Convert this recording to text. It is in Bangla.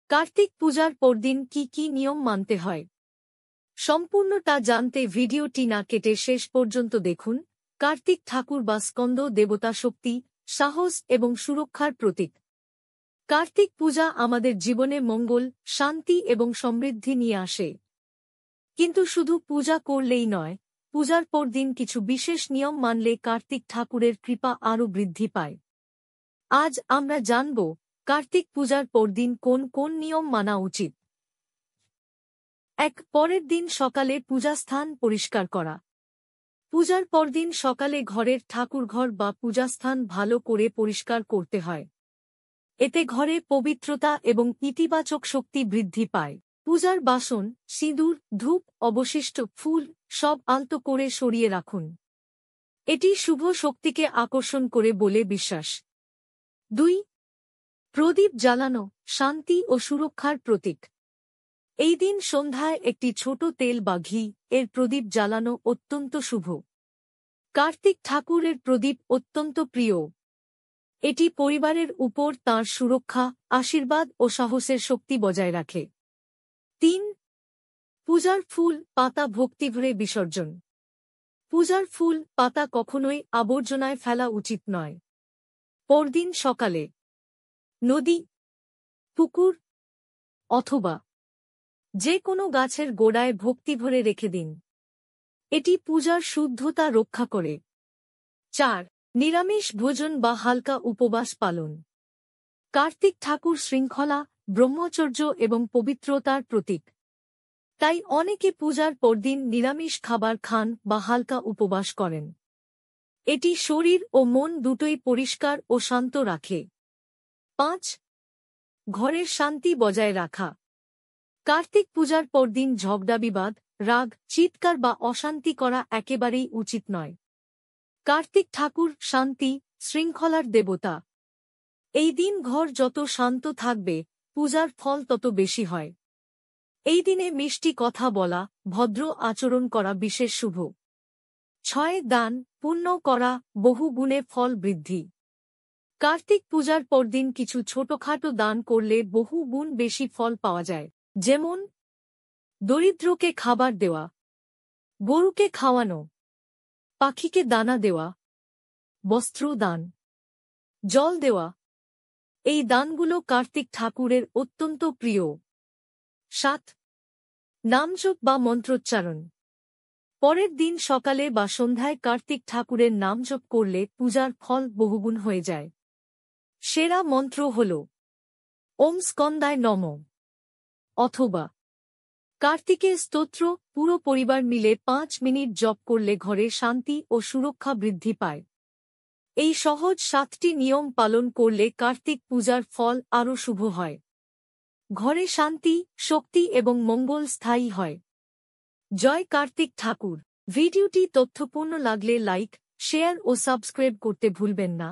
কার্তিক পূজার পরদিন কি কি নিয়ম মানতে হয় সম্পূর্ণটা জানতে ভিডিওটি না কেটে শেষ পর্যন্ত দেখুন। কার্তিক ঠাকুর বা স্কন্দ দেবতা শক্তি, সাহস এবং সুরক্ষার প্রতীক। কার্তিক পূজা আমাদের জীবনে মঙ্গল, শান্তি এবং সমৃদ্ধি নিয়ে আসে। কিন্তু শুধু পূজা করলেই নয়, পূজার পরদিন কিছু বিশেষ নিয়ম মানলে কার্তিক ঠাকুরের কৃপা আরও বৃদ্ধি পায়। আজ আমরা জানব কার্তিক পূজার পরদিন কোন কোন নিয়ম মানা উচিত। পরের দিন সকালে পূজাস্থান পরিষ্কার করা। পূজার পরদিন সকালে ঘরের ঠাকুরঘর বা পূজাস্থান ভালো করে পরিষ্কার করতে হয়। এতে ঘরে পবিত্রতা এবং ইতিবাচক শক্তি বৃদ্ধি পায়। পূজার বাসন, সিঁদুর, ধূপ, অবশিষ্ট ফুল সব আলতো করে সরিয়ে রাখুন। এটি শুভ শক্তিকে আকর্ষণ করে বলে বিশ্বাস। 2. প্রদীপ জ্বালানো, শান্তি ও সুরক্ষার প্রতীক। এই দিন সন্ধ্যায় একটি ছোট তেল বা ঘি এর প্রদীপ জ্বালানো অত্যন্ত শুভ। কার্তিক ঠাকুরের প্রদীপ অত্যন্ত প্রিয়। এটি পরিবারের উপর তাঁর সুরক্ষা, আশীর্বাদ ও সাহসের শক্তি বজায় রাখে। 3. পূজার ফুল, পাতা ভক্তিভরে বিসর্জন। পূজার ফুল, পাতা কখনোই আবর্জনায় ফেলা উচিত নয়। পরদিন সকালে নদী, পুকুর অথবা যে কোনো গাছের গোড়ায় ভক্তিভরে রেখে দিন। এটি পূজার শুদ্ধতা রক্ষা করে। 4. নিরামিষ ভোজন বা হালকা উপবাস পালন। কার্তিক ঠাকুর শৃঙ্খলা, ব্রহ্মচর্য এবং পবিত্রতার প্রতীক। তাই অনেকে পূজার পরদিন নিরামিষ খাবার খান বা হালকা উপবাস করেন। এটি শরীর ও মন দুটোই পরিষ্কার ও শান্ত রাখে। 5. ঘরের শান্তি বজায় রাখা। কার্তিক পূজার পরদিন ঝগড়া বিবাদ, রাগ, চিৎকার বা অশান্তি করা একেবারেই উচিত নয়। কার্তিক ঠাকুর শান্তি, শৃঙ্খলার দেবতা। এই দিন ঘর যত শান্ত থাকবে, পূজার ফল তত বেশি হয়। এই দিনে মিষ্টি কথা বলা, ভদ্র আচরণ করা বিশেষ শুভ। 6. দান, পুণ্য করা, বহু গুণে ফল বৃদ্ধি। কার্তিক পূজার পরদিন কিছু ছোটখাটো দান করলে বহু গুণ বেশি ফল পাওয়া যায়। যেমন দরিদ্রকে খাবার দেওয়া, গরুকে খাওয়ানো, পাখিকে দানা দেওয়া, বস্ত্র দান, জল দেওয়া। এই দানগুলো কার্তিক ঠাকুরের অত্যন্ত প্রিয়। 7. নামজপ বা মন্ত্রোচ্চারণ। পরের দিন সকালে বা সন্ধ্যায় কার্তিক ঠাকুরের নামজপ করলে পূজার ফল বহুগুণ হয়ে যায়। সেরা মন্ত্র হল ওম স্কন্দায় নমঃ অথবা কার্তিকের স্তোত্র। পুরো পরিবার মিলে 5 মিনিট জপ করলে ঘরে শান্তি ও সুরক্ষা বৃদ্ধি পায়। এই সহজ 7টি নিয়ম পালন করলে কার্তিক পূজার ফল আরও শুভ হয়। ঘরে শান্তি, শক্তি এবং মঙ্গল স্থায়ী হয়। জয় কার্তিক ঠাকুর। ভিডিওটি তথ্যপূর্ণ লাগলে লাইক, শেয়ার ও সাবস্ক্রাইব করতে ভুলবেন না।